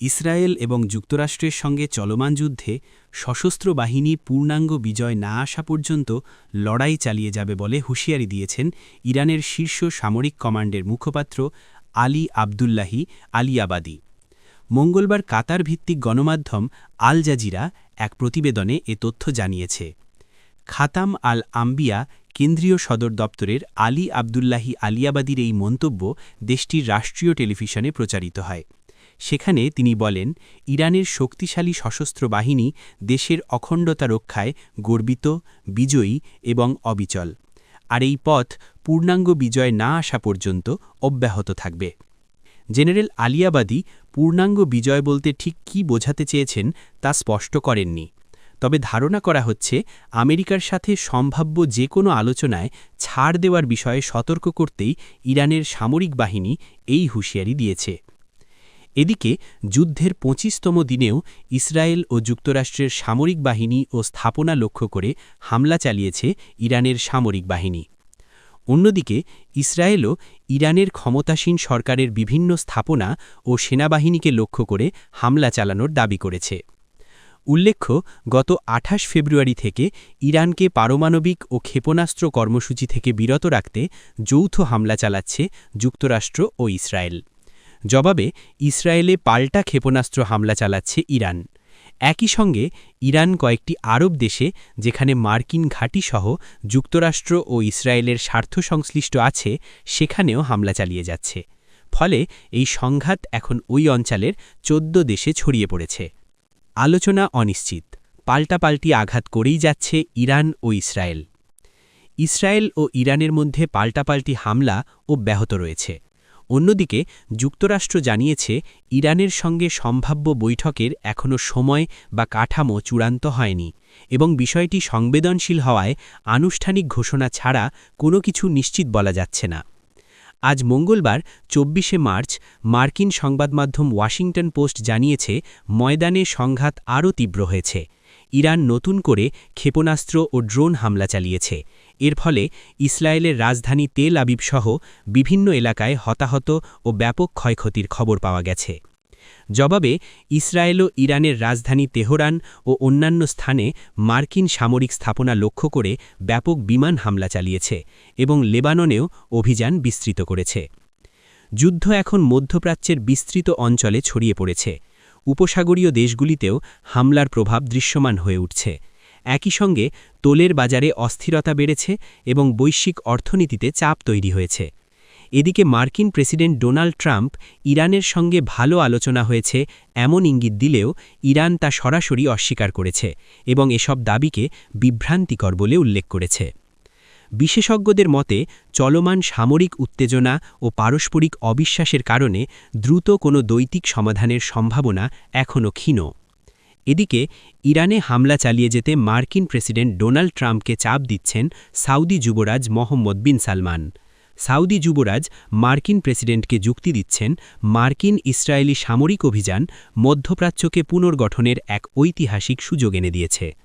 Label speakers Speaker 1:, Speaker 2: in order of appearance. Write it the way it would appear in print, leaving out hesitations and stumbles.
Speaker 1: Israel এবং যুক্তরাষ্ট্রের সঙ্গে চলমান যুদ্ধে সশস্ত্র বাহিনী পূর্ণাঙ্গ বিজয় না আসা পর্যন্ত লড়াই চালিয়ে যাবে বলে হুঁশিয়ারি দিয়েছেন ইরানের শীর্ষ সামরিক কমান্ডের মুখপাত্র আলী আবদুল্লাহি আলিয়াবাদী। মঙ্গলবার কাতার ভিত্তিক গণমাধ্যম আল জাজিরা এক প্রতিবেদনে এ তথ্য জানিয়েছে। খাতাম আল আম্বিয়া কেন্দ্রীয় সদর দপ্তরের আলী আবদুল্লাহি আলিয়াবাদীর এই মন্তব্য দেশটির রাষ্ট্রীয় টেলিভিশনে প্রচারিত হয়। সেখানে তিনি বলেন, ইরানের শক্তিশালী সশস্ত্র বাহিনী দেশের অখণ্ডতা রক্ষায় গর্বিত, বিজয়ী এবং অবিচল, আর এই পথ পূর্ণাঙ্গ বিজয় না আসা পর্যন্ত অব্যাহত থাকবে। জেনারেল আলিয়াবাদী পূর্ণাঙ্গ বিজয় বলতে ঠিক কী বোঝাতে চেয়েছেন তা স্পষ্ট করেননি। তবে ধারণা করা হচ্ছে, আমেরিকার সাথে সম্ভাব্য যে কোনো আলোচনায় ছাড় দেওয়ার বিষয়ে সতর্ক করতেই ইরানের সামরিক বাহিনী এই হুঁশিয়ারি দিয়েছে। এদিকে যুদ্ধের ২৫তম দিনেও ইসরায়েল ও যুক্তরাষ্ট্রের সামরিক বাহিনী ও স্থাপনা লক্ষ্য করে হামলা চালিয়েছে ইরানের সামরিক বাহিনী। অন্যদিকে ইসরায়েলও ইরানের ক্ষমতাসীন সরকারের বিভিন্ন স্থাপনা ও সেনাবাহিনীকে লক্ষ্য করে হামলা চালানোর দাবি করেছে। উল্লেখ্য, গত ২৮ ফেব্রুয়ারি থেকে ইরানকে পারমাণবিক ও ক্ষেপণাস্ত্র কর্মসূচি থেকে বিরত রাখতে যৌথ হামলা চালাচ্ছে যুক্তরাষ্ট্র ও ইসরায়েল। জবাবে ইসরায়েলে পাল্টা ক্ষেপণাস্ত্র হামলা চালাচ্ছে ইরান। একই সঙ্গে ইরান কয়েকটি আরব দেশে, যেখানে মার্কিন ঘাঁটিসহ যুক্তরাষ্ট্র ও ইসরায়েলের স্বার্থ সংশ্লিষ্ট আছে, সেখানেও হামলা চালিয়ে যাচ্ছে। ফলে এই সংঘাত এখন ওই অঞ্চলের ১৪ দেশে ছড়িয়ে পড়েছে। আলোচনা অনিশ্চিত, পাল্টাপাল্টি আঘাত করেই যাচ্ছে ইরান ও ইসরায়েল। ইসরায়েল ও ইরানের মধ্যে পাল্টাপাল্টি হামলা অব্যাহত রয়েছে। অন্যদিকে যুক্তরাষ্ট্র জানিয়েছে, ইরানের সঙ্গে সম্ভাব্য বৈঠকের এখনও সময় বা কাঠামো চূড়ান্ত হয়নি এবং বিষয়টি সংবেদনশীল হওয়ায় আনুষ্ঠানিক ঘোষণা ছাড়া কোনো কিছু নিশ্চিত বলা যাচ্ছে না। আজ মঙ্গলবার ২৪শে মার্চ মার্কিন সংবাদমাধ্যম ওয়াশিংটন পোস্ট জানিয়েছে, ময়দানে সংঘাত আরও তীব্র হয়েছে। ইরান নতুন করে ক্ষেপণাস্ত্র ও ড্রোন হামলা চালিয়েছে। এর ফলে ইসরায়েলের রাজধানী তেল আবিব সহ বিভিন্ন এলাকায় হতাহত ও ব্যাপক ক্ষয়ক্ষতির খবর পাওয়া গেছে। জবাবে ইসরায়েলও ইরানের রাজধানী তেহরান ও অন্যান্য স্থানে মার্কিন সামরিক স্থাপনা লক্ষ্য করে ব্যাপক বিমান হামলা চালিয়েছে এবং লেবাননেও অভিযান বিস্তৃত করেছে। যুদ্ধ এখন মধ্যপ্রাচ্যের বিস্তৃত অঞ্চলে ছড়িয়ে পড়েছে। উপসাগরীয় দেশগুলিতেও হামলার প্রভাব দৃশ্যমান হয়ে উঠছে। একই সঙ্গে তোলের বাজারে অস্থিরতা বেড়েছে এবং বৈশ্বিক অর্থনীতিতে চাপ তৈরি হয়েছে। এদিকে মার্কিন প্রেসিডেন্ট ডোনাল্ড ট্রাম্প ইরানের সঙ্গে ভালো আলোচনা হয়েছে এমন ইঙ্গিত দিলেও ইরান তা সরাসরি অস্বীকার করেছে এবং এসব দাবিকে বিভ্রান্তিকর বলে উল্লেখ করেছে। বিশেষজ্ঞদের মতে, চলমান সামরিক উত্তেজনা ও পারস্পরিক অবিশ্বাসের কারণে দ্রুত কোনো দ্বৈতিক সমাধানের সম্ভাবনা এখনও ক্ষীণ। এদিকে ইরানে হামলা চালিয়ে যেতে মার্কিন প্রেসিডেন্ট ডোনাল্ড ট্রাম্পকে চাপ দিচ্ছেন সাউদি যুবরাজ মোহাম্মদ বিন সালমান। সাউদি যুবরাজ মার্কিন প্রেসিডেন্টকে যুক্তি দিচ্ছেন, মার্কিন ইসরায়েলি সামরিক অভিযান মধ্যপ্রাচ্যকে পুনর্গঠনের এক ঐতিহাসিক সুযোগ এনে দিয়েছে।